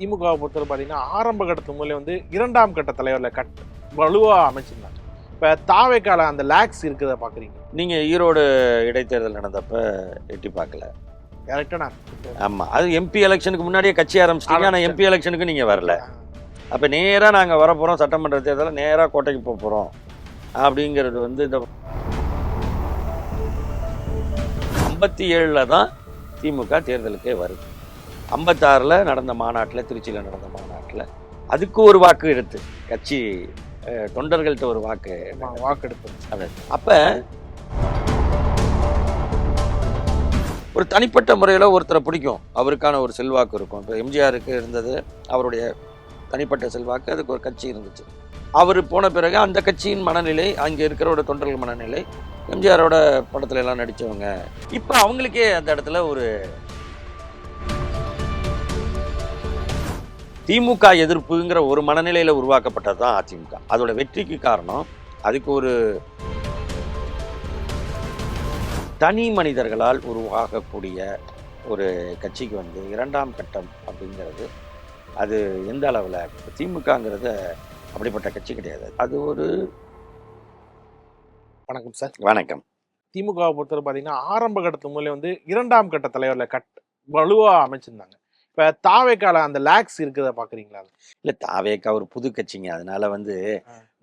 திமுகவை பொறுத்தவரை பார்த்தீங்கன்னா ஆரம்ப கட்டத்து முதல்ல வந்து இரண்டாம் கட்ட தலைவரில் வலுவாக அமைச்சிருந்தாங்க. இப்போ தாவேக்கால அந்த லேக்ஸ் இருக்கிறத பார்க்குறீங்க. நீங்கள் ஈரோடு இடைத்தேர்தல் நடந்தப்ப எட்டி பார்க்கல. கரெக்டாக நான் ஆமாம், அது எம்பி எலெக்ஷனுக்கு முன்னாடியே கட்சி ஆரம்பிச்சிட்டீங்க. ஆனால் எம்பி எலெக்ஷனுக்கு நீங்கள் வரல. அப்போ நேராக நாங்கள் வரப்போகிறோம், சட்டமன்ற தேர்தலில் நேராக கோட்டைக்கு போக போகிறோம் அப்படிங்கிறது வந்து இந்த 57 தான் திமுக தேர்தலுக்கே வருது. 56 நடந்த மாநாட்டில், திருச்சியில் நடந்த மாநாட்டில் அதுக்கு ஒரு வாக்கு எடுத்து கட்சி தொண்டர்கள்ட்ட ஒரு வாக்கெடுப்பு. அது அப்போ ஒரு தனிப்பட்ட முறையில் ஒருத்தரை பிடிக்கும், அவருக்கான ஒரு செல்வாக்கு இருக்கும். இப்போ எம்ஜிஆருக்கு இருந்தது அவருடைய தனிப்பட்ட செல்வாக்கு, அதுக்கு ஒரு கட்சி இருந்துச்சு. அவர் போன பிறகு அந்த கட்சியின் மனநிலை, அங்கே இருக்கிறோட தொண்டர்கள் மனநிலை, எம்ஜிஆரோட படத்துல எல்லாம் நடித்தவங்க, இப்போ அவங்களுக்கே அந்த இடத்துல ஒரு திமுக எதிர்ப்புங்கிற ஒரு மனநிலையில் உருவாக்கப்பட்டது தான் அதிமுக. அதோட வெற்றிக்கு காரணம் அதுக்கு ஒரு தனி மனிதர்களால் உருவாகக்கூடிய ஒரு கட்சிக்கு வந்து இரண்டாம் கட்டம் அப்படிங்கிறது அது எந்த அளவில் திமுகங்கிறது அப்படிப்பட்ட கட்சி கிடையாது. அது ஒரு வணக்கம் சார். வணக்கம். திமுகவை பொறுத்தவரை பார்த்தீங்கன்னா ஆரம்ப கட்டத்து முதல்ல வந்து இரண்டாம் கட்ட தலைவரில் வலுவாக அமைச்சிருந்தாங்க. இப்போ தாவேக்கால அந்த லேக்ஸ் இருக்கிறத பார்க்குறீங்களா? இல்லை, தாவேக்கா ஒரு புது கட்சிங்க. அதனால வந்து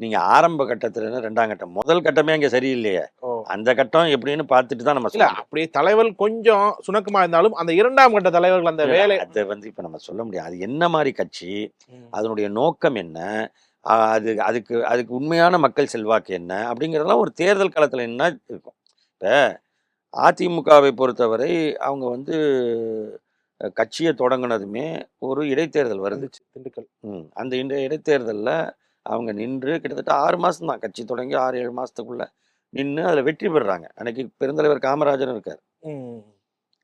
நீங்கள் ஆரம்ப கட்டத்துல ரெண்டாம் கட்டம், முதல் கட்டமே அங்கே சரியில்லையே, அந்த கட்டம் எப்படின்னு பார்த்துட்டு தான் நம்ம சொல்லலாம். அப்படியே தலைவர் கொஞ்சம் சுணக்கமாக இருந்தாலும் அந்த இரண்டாம் கட்ட தலைவர்கள் அந்த வேலை அதை வந்து இப்போ நம்ம சொல்ல முடியாது. அது என்ன மாதிரி கட்சி, அதனுடைய நோக்கம் என்ன, அதுக்கு உண்மையான மக்கள் செல்வாக்கு என்ன அப்படிங்கிறதெல்லாம் ஒரு தேர்தல் காலத்தில் என்ன இருக்கும். இப்போ அதிமுகவை பொறுத்தவரை அவங்க வந்து கட்சியை தொடங்கினதுமே ஒரு இடைத்தேர்தல் வருது, திண்டுக்கல். அந்த இடைத்தேர்தலில் அவங்க நின்று கிட்டத்தட்ட 6 மாதம் தான், கட்சி தொடங்கி 6-7 மாதத்துக்குள்ள நின்று அதில் வெற்றி பெறுறாங்க. அன்னைக்கு பெருந்தலைவர் காமராஜர் இருக்கார்,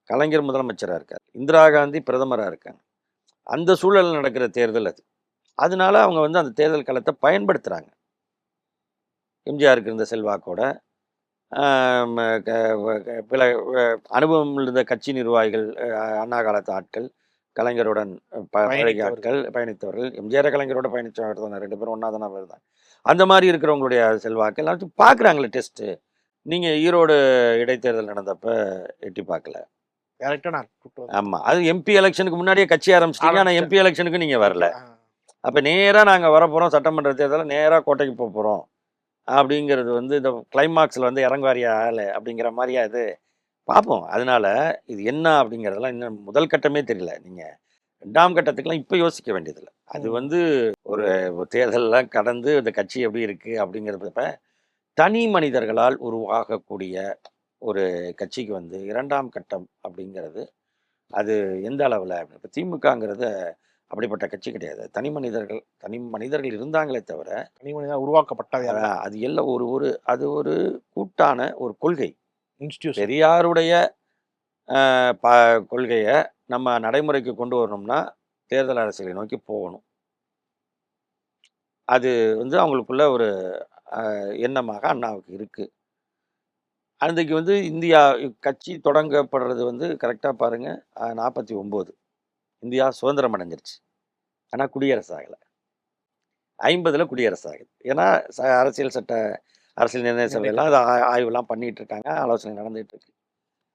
கலைஞர் முதலமைச்சராக இருக்கார், இந்திரா காந்தி பிரதமராக இருக்காங்க. அந்த சூழல் நடக்கிற தேர்தல் அது. அதனால அவங்க வந்து அந்த தேர்தல் காலத்தை பயன்படுத்துகிறாங்க. எம்ஜிஆருக்கு இருந்த செல்வாக்கோட பிற அனுபவம் இருந்த கட்சி நிர்வாகிகள், அண்ணா காலத்து ஆட்கள், கலைஞருடன் பழகிய ஆட்கள், பயணித்தவர்கள், எம்ஜிஆர் கலைஞரோட பயணித்தவர்கள் தானே, 2 பேரும் ஒன்றா தானே வருதாங்க. அந்த மாதிரி இருக்கிறவங்களுடைய செல்வாக்கு எல்லாத்தையும் பார்க்குறாங்களே டெஸ்ட்டு. நீங்கள் ஈரோடு இடைத்தேர்தல் நடந்தப்ப எட்டி பார்க்கல. ஆமாம், அது எம்பி எலெக்ஷனுக்கு முன்னாடியே கட்சி ஆரம்பிச்சிட்டீங்க. ஆனால் எம்பி எலெக்ஷனுக்கு நீங்கள் வரல. அப்போ நேராக நாங்கள் வரப்போகிறோம், சட்டமன்ற தேர்தலில் நேராக கோட்டைக்கு போக போகிறோம் அப்படிங்கிறது வந்து இந்த கிளைமாக்ஸில் வந்து இறங்குவாரியா ஆள் அப்படிங்கிற மாதிரியா இது பார்ப்போம். அதனால இது என்ன அப்படிங்கிறதெல்லாம் இன்னும் முதல் கட்டமே தெரியல. நீங்கள் 2ஆம் கட்டத்துக்கெல்லாம் இப்போ யோசிக்க வேண்டியதில்லை. அது வந்து ஒரு தேர்தலெலாம் கடந்து இந்த கட்சி எப்படி இருக்குது அப்படிங்கிறத தனி மனிதர்களால் உருவாகக்கூடிய ஒரு கட்சிக்கு வந்து 2ஆம் கட்டம் அப்படிங்கிறது அது எந்த அளவில். இப்போ திமுகங்கிறது அப்படிப்பட்ட கட்சி கிடையாது. தனி மனிதர்கள் இருந்தாங்களே தவிர, தனி மனிதர் உருவாக்கப்பட்டது அது எல்லாம் அது ஒரு கூட்டான ஒரு கொள்கை. பெரியாருடைய கொள்கையை நம்ம நடைமுறைக்கு கொண்டு வரணும்னா தேர்தல் அரசியலை நோக்கி போகணும். அது வந்து அவங்களுக்குள்ள ஒரு எண்ணமாக அண்ணாவுக்கு இருக்கு. அன்றைக்கு வந்து இந்தியா கட்சி தொடங்கப்படுறது வந்து கரெக்டாக பாருங்க, 49 இந்தியா சுதந்திரம் அடைஞ்சிருச்சு. ஆனால் குடியரசு ஆகலை. 50 குடியரசு ஆகுது. ஏன்னா அரசியல் நிர்ணய சபையெல்லாம் அது ஆய்வுலாம் பண்ணிட்டு இருக்காங்க, ஆலோசனை நடந்துட்டு இருக்கு.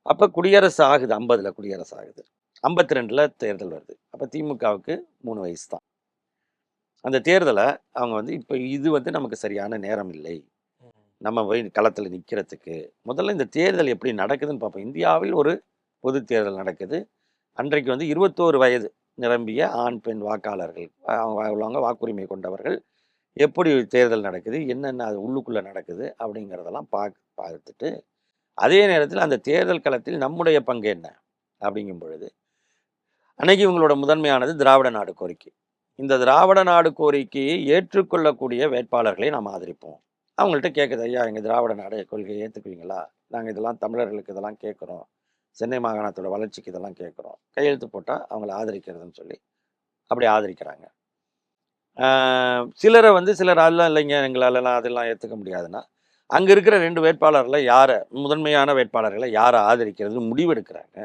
அப்போ குடியரசு ஆகுது, 50 குடியரசு ஆகுது, 52 தேர்தல் வருது. அப்போ திமுகவுக்கு 3 வயசு தான். அந்த தேர்தலை அவங்க வந்து இப்போ இது வந்து நமக்கு சரியான நேரம் இல்லை, நம்ம போய் களத்தில் நிற்கிறதுக்கு. முதல்ல இந்த தேர்தல் எப்படி நடக்குதுன்னு பார்ப்போம். இந்தியாவில் ஒரு பொது தேர்தல் நடக்குது. அன்றைக்கு வந்து 21 வயது நிரம்பிய ஆண் பெண் வாக்காளர்கள் உள்ளவங்க, வாக்குரிமை கொண்டவர்கள், எப்படி தேர்தல் நடக்குது, என்னென்ன அது உள்ளுக்குள்ளே நடக்குது அப்படிங்கிறதெல்லாம் பார்த்துட்டு, அதே நேரத்தில் அந்த தேர்தல் களத்தில் நம்முடைய பங்கு என்ன அப்படிங்கும் பொழுது அன்னைக்கு இவங்களோட முதன்மையானது திராவிட நாடு கோரிக்கை. இந்த திராவிட நாடு கோரிக்கையை ஏற்றுக்கொள்ளக்கூடிய வேட்பாளர்களை நாம் ஆதரிப்போம். அவங்கள்ட்ட கேட்குது, ஐயா எங்கள் திராவிட நாடு கொள்கையை ஏற்றுக்குவீங்களா, நாங்கள் இதெல்லாம் தமிழர்களுக்கு இதெல்லாம் கேட்குறோம், சென்னை மாகாணத்தோட வளர்ச்சிக்கு இதெல்லாம் கேட்குறோம், கையெழுத்து போட்டால் அவங்கள ஆதரிக்கிறதுன்னு சொல்லி அப்படி ஆதரிக்கிறாங்க. சிலரை வந்து சிலர் அதெல்லாம் இல்லைங்க, எங்களாலலாம் அதெல்லாம் ஏற்றுக்க முடியாதுன்னா அங்கே இருக்கிற 2 வேட்பாளர்களை முதன்மையான வேட்பாளர்களை யாரை ஆதரிக்கிறது முடிவெடுக்கிறாங்க.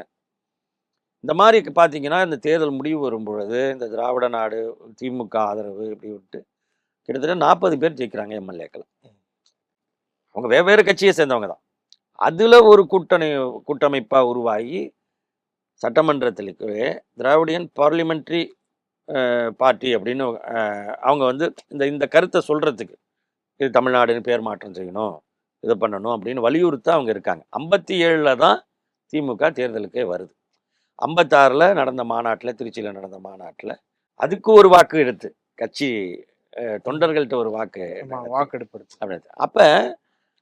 இந்த மாதிரி பார்த்தீங்கன்னா இந்த தேர்தல் முடிவு வரும்பொழுது இந்த திராவிட நாடு திமுக ஆதரவு இப்படி விட்டு கிட்டத்தட்ட 40 பேர் ஜெயிக்கிறாங்க எம்எல்ஏக்கள். அவங்க வெவ்வேறு கட்சியை சேர்ந்தவங்க தான். அதில் ஒரு கூட்டமைப்பாக உருவாகி சட்டமன்றத்திற்கு திராவிடியன் பார்லிமெண்ட்ரி பார்ட்டி அப்படின்னு அவங்க வந்து இந்த கருத்தை சொல்கிறதுக்கு இது தமிழ்நாடுன்னு பேர் மாற்றம் செய்யணும், இது பண்ணணும் அப்படின்னு வலியுறுத்த அவங்க இருக்காங்க. 57 தான் திமுக தேர்தலுக்கே வருது. 56 நடந்த மாநாட்டில், திருச்சியில் நடந்த மாநாட்டில் அதுக்கு ஒரு வாக்கு எடுத்து கட்சி தொண்டர்கள்ட்ட ஒரு வாக்கெடுப்பு அப்படின்னு. அப்போ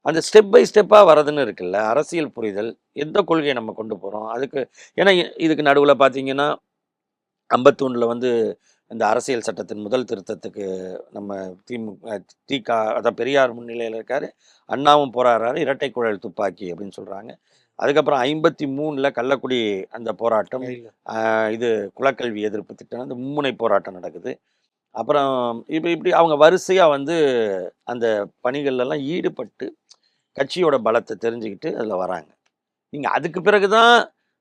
அந்த ஸ்டெப் பை ஸ்டெப்பாக வரதுன்னு இருக்குல்ல, அரசியல் புரிதல், எந்த கொள்கையை நம்ம கொண்டு போகிறோம் அதுக்கு. ஏன்னா இதுக்கு நடுவில் பார்த்தீங்கன்னா 51 வந்து இந்த அரசியல் சட்டத்தின் முதல் திருத்தத்துக்கு நம்ம திக அதான் பெரியார் முன்னிலையில் இருக்காரு, அண்ணாவும் போராடுறாரு, இரட்டை குழல் துப்பாக்கி அப்படின்னு சொல்கிறாங்க. அதுக்கப்புறம் 53 கள்ளக்குடி அந்த போராட்டம், இது குலக்கல்வி எதிர்ப்பு திட்டம், அந்த மும்முனை போராட்டம் நடக்குது. அப்புறம் இப்படி அவங்க வரிசையாக வந்து அந்த பணிகள்லாம் ஈடுபட்டு கட்சியோட பலத்தை தெரிஞ்சுக்கிட்டு அதில் வராங்க. நீங்கள் அதுக்கு பிறகு தான்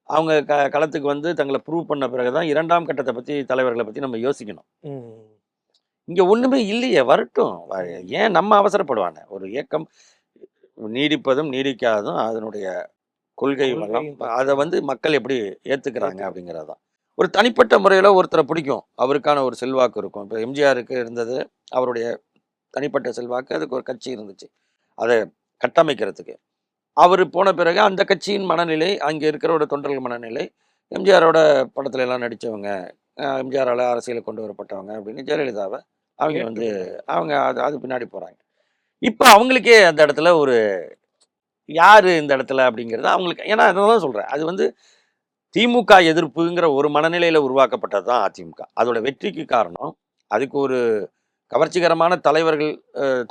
அவங்க களத்துக்கு வந்து தங்களை ப்ரூவ் பண்ண பிறகு தான் 2ஆம் கட்டத்தை பற்றி, தலைவர்களை பற்றி நம்ம யோசிக்கணும். இங்கே ஒன்றுமே இல்லையே, வரட்டும். ஏன் நம்ம அவசரப்படுவானே? ஒரு இயக்கம் நீடிப்பதும் நீடிக்காததும் அதனுடைய கொள்கை வளம், அதை வந்து மக்கள் எப்படி ஏற்றுக்கிறாங்க அப்படிங்கிறது தான். ஒரு தனிப்பட்ட முறையில் ஒருத்தரை பிடிக்கும், அவருக்கான ஒரு செல்வாக்கு இருக்கும். இப்போ எம்ஜிஆருக்கு இருந்தது அவருடைய தனிப்பட்ட செல்வாக்கு, அதுக்கு ஒரு கட்சி இருந்துச்சு அதை கட்டமைக்கிறதுக்கு. அவர் போன பிறகு அந்த கட்சியின் மனநிலை, அங்கே இருக்கிறோட தொண்டர்கள் மனநிலை, எம்ஜிஆரோட படத்துல எல்லாம் நடித்தவங்க, எம்ஜிஆரால் அரசியலை கொண்டு வரப்பட்டவங்க அப்படின்னு ஜெயலலிதாவை அவங்க வந்து அவங்க அது பின்னாடி போகிறாங்க. இப்போ அவங்களுக்கே அந்த இடத்துல ஒரு யார் இந்த இடத்துல அப்படிங்கிறது அவங்களுக்கு. ஏன்னா அதான் சொல்கிறேன், அது வந்து திமுக எதிர்ப்புங்கிற ஒரு மனநிலையில் உருவாக்கப்பட்டது தான் அதிமுக. அதோட வெற்றிக்கு காரணம் அதுக்கு ஒரு கவர்ச்சிகரமான தலைவர்கள்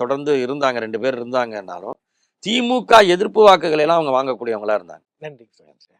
தொடர்ந்து இருந்தாங்க, 2 பேர் இருந்தாங்கன்னாலும் திமுக எதிர்ப்பு வாக்குகளை எல்லாம் அவங்க வாங்கக்கூடியவங்களா இருந்தாங்க. நன்றி சார்.